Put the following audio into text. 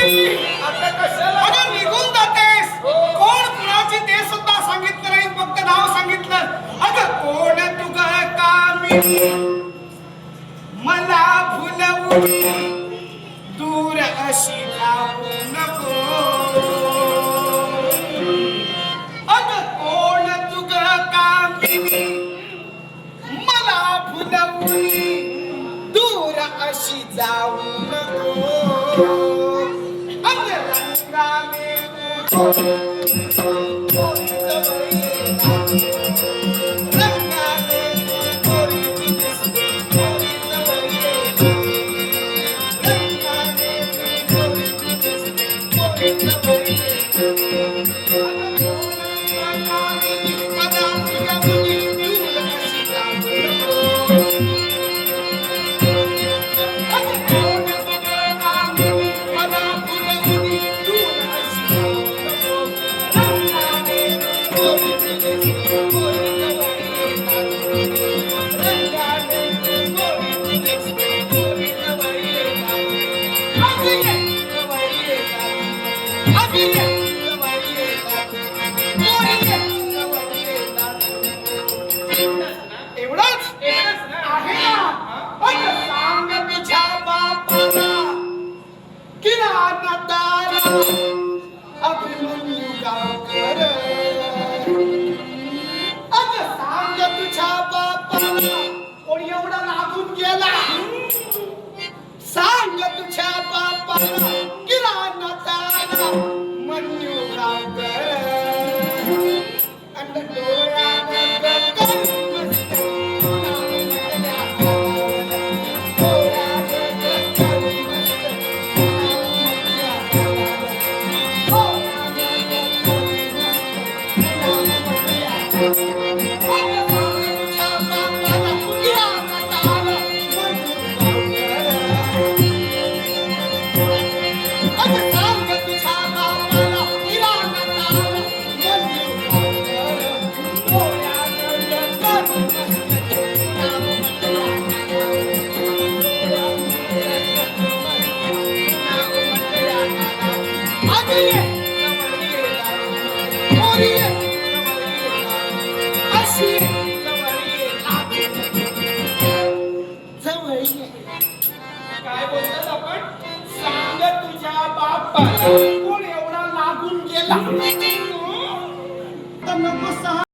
आता कशाला अगं निघून जातेस. कोण कुणाची ते सुद्धा सांगितलं नाही, फक्त नाव सांगितलं. अगं कोण तू ग कामिनी, मला भुलवून दूर अशी जाऊ नको. अगं कोण तू ग कामिनी, मला भुलवून दूर अशी जाऊ नको. अगं रंगाने अभिमन्यू गावकर, अगं सांग तुझ्या बापाला कोण एवढा लागून गेला. सांग तुझ्या बापाला किराणा तारा मन्यू गावकर. आणि काय बोलतात आपण? सांग तुझ्या बापाला कोण एवढा लागून गेला.